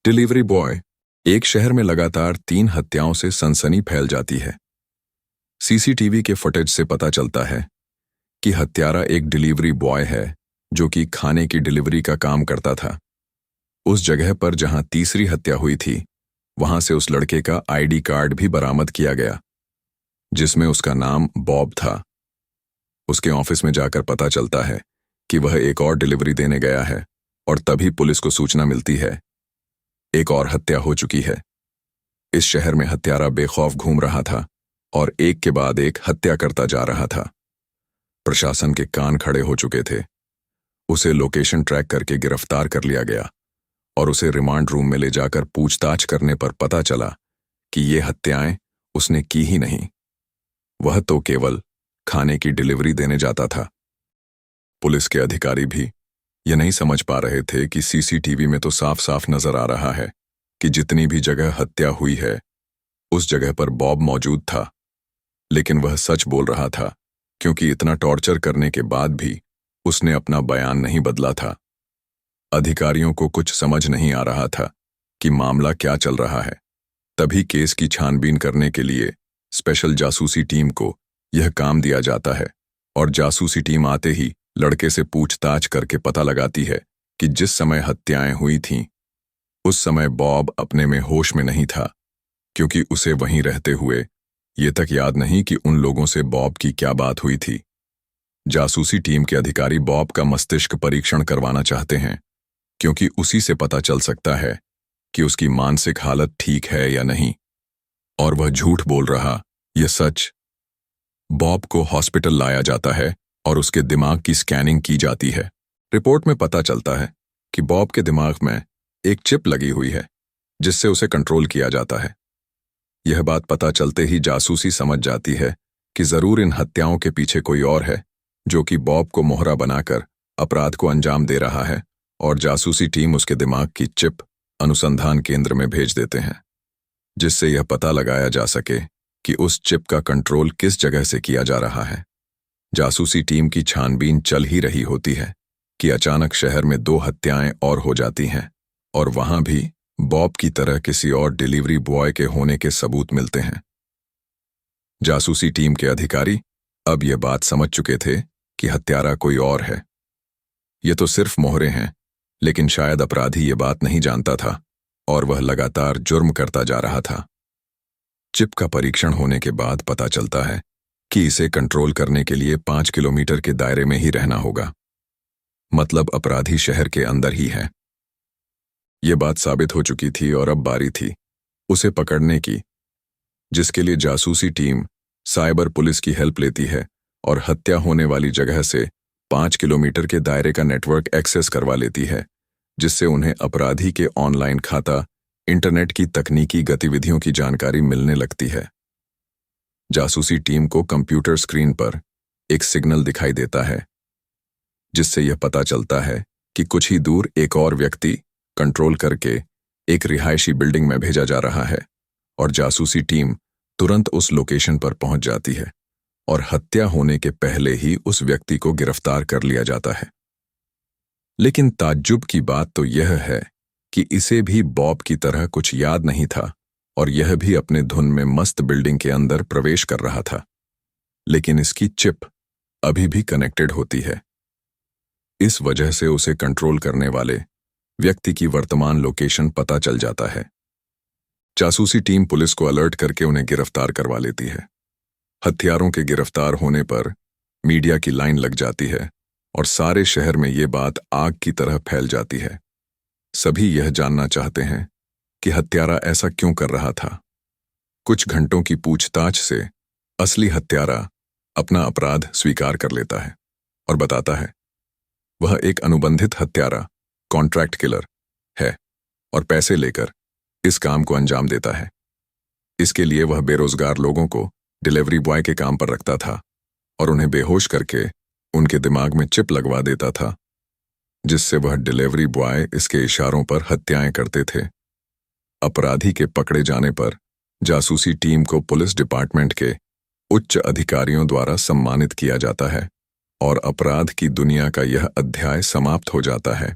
Delivery boy. एक शहर में लगातार 3 हत्याओं से सनसनी फैल जाती है। सीसीटीवी के फुटेज से पता चलता है कि हत्यारा एक डिलीवरी बॉय है जो कि खाने की डिलीवरी का काम करता था। उस जगह पर जहां तीसरी हत्या हुई थी, वहां से उस लड़के का आईडी कार्ड भी बरामद किया गया, जिसमें उसका नाम बॉब था। उसके ऑफिस में जाकर पता चलता है कि वह एक और डिलीवरी देने गया है और तभी पुलिस को सूचना मिलती है एक और हत्या हो चुकी है। इस शहर में हत्यारा बेखौफ घूम रहा था और एक के बाद एक हत्या करता जा रहा था। प्रशासन के कान खड़े हो चुके थे। उसे लोकेशन ट्रैक करके गिरफ्तार कर लिया गया और उसे रिमांड रूम में ले जाकर पूछताछ करने पर पता चला कि ये हत्याएं उसने की ही नहीं। वह तो केवल खाने की डिलीवरी देने जाता था। पुलिस के अधिकारी भी ये नहीं समझ पा रहे थे कि सीसीटीवी में तो साफ साफ नजर आ रहा है कि जितनी भी जगह हत्या हुई है उस जगह पर बॉब मौजूद था। लेकिन वह सच बोल रहा था, क्योंकि इतना टॉर्चर करने के बाद भी उसने अपना बयान नहीं बदला था। अधिकारियों को कुछ समझ नहीं आ रहा था कि मामला क्या चल रहा है। तभी केस की छानबीन करने के लिए स्पेशल जासूसी टीम को यह काम दिया जाता है और जासूसी टीम आते ही लड़के से पूछताछ करके पता लगाती है कि जिस समय हत्याएं हुई थीं उस समय बॉब अपने में होश में नहीं था, क्योंकि उसे वहीं रहते हुए ये तक याद नहीं कि उन लोगों से बॉब की क्या बात हुई थी। जासूसी टीम के अधिकारी बॉब का मस्तिष्क परीक्षण करवाना चाहते हैं, क्योंकि उसी से पता चल सकता है कि उसकी मानसिक हालत ठीक है या नहीं। और वह झूठ बोल रहा, यह सच। बॉब को हॉस्पिटल लाया जाता है और उसके दिमाग की स्कैनिंग की जाती है। रिपोर्ट में पता चलता है कि बॉब के दिमाग में एक चिप लगी हुई है जिससे उसे कंट्रोल किया जाता है। यह बात पता चलते ही जासूसी समझ जाती है कि जरूर इन हत्याओं के पीछे कोई और है जो कि बॉब को मोहरा बनाकर अपराध को अंजाम दे रहा है, और जासूसी टीम उसके दिमाग की चिप अनुसंधान केंद्र में भेज देते हैं, जिससे यह पता लगाया जा सके कि उस चिप का कंट्रोल किस जगह से किया जा रहा है। जासूसी टीम की छानबीन चल ही रही होती है कि अचानक शहर में 2 हत्याएं और हो जाती हैं और वहां भी बॉब की तरह किसी और डिलीवरी बॉय के होने के सबूत मिलते हैं। जासूसी टीम के अधिकारी अब यह बात समझ चुके थे कि हत्यारा कोई और है। ये तो सिर्फ मोहरे हैं, लेकिन शायद अपराधी ये बात नहीं जानता था और वह लगातार जुर्म करता जा रहा था। चिप का परीक्षण होने के बाद पता चलता है कि इसे कंट्रोल करने के लिए 5 किलोमीटर के दायरे में ही रहना होगा। मतलब अपराधी शहर के अंदर ही है। यह बात साबित हो चुकी थी और अब बारी थी उसे पकड़ने की, जिसके लिए जासूसी टीम साइबर पुलिस की हेल्प लेती है और हत्या होने वाली जगह से 5 किलोमीटर के दायरे का नेटवर्क एक्सेस करवा लेती है, जिससे उन्हें अपराधी के ऑनलाइन खाता, इंटरनेट की तकनीकी गतिविधियों की जानकारी मिलने लगती है। जासूसी टीम को कंप्यूटर स्क्रीन पर एक सिग्नल दिखाई देता है, जिससे यह पता चलता है कि कुछ ही दूर एक और व्यक्ति कंट्रोल करके एक रिहायशी बिल्डिंग में भेजा जा रहा है, और जासूसी टीम तुरंत उस लोकेशन पर पहुंच जाती है और हत्या होने के पहले ही उस व्यक्ति को गिरफ्तार कर लिया जाता है। लेकिन ताज्जुब की बात तो यह है कि इसे भी बॉब की तरह कुछ याद नहीं था और यह भी अपने धुन में मस्त बिल्डिंग के अंदर प्रवेश कर रहा था। लेकिन इसकी चिप अभी भी कनेक्टेड होती है। इस वजह से उसे कंट्रोल करने वाले व्यक्ति की वर्तमान लोकेशन पता चल जाता है। जासूसी टीम पुलिस को अलर्ट करके उन्हें गिरफ्तार करवा लेती है। हत्यारों के गिरफ्तार होने पर मीडिया की लाइन लग जाती है और सारे शहर में ये बात आग की तरह फैल जाती है। सभी यह जानना चाहते हैं कि हत्यारा ऐसा क्यों कर रहा था। कुछ घंटों की पूछताछ से असली हत्यारा अपना अपराध स्वीकार कर लेता है और बताता है वह एक अनुबंधित हत्यारा, कॉन्ट्रैक्ट किलर है और पैसे लेकर इस काम को अंजाम देता है। इसके लिए वह बेरोजगार लोगों को डिलीवरी बॉय के काम पर रखता था और उन्हें बेहोश करके उनके दिमाग में चिप लगवा देता था, जिससे वह डिलीवरी बॉय इसके इशारों पर हत्याएं करते थे। अपराधी के पकड़े जाने पर जासूसी टीम को पुलिस डिपार्टमेंट के उच्च अधिकारियों द्वारा सम्मानित किया जाता है और अपराध की दुनिया का यह अध्याय समाप्त हो जाता है।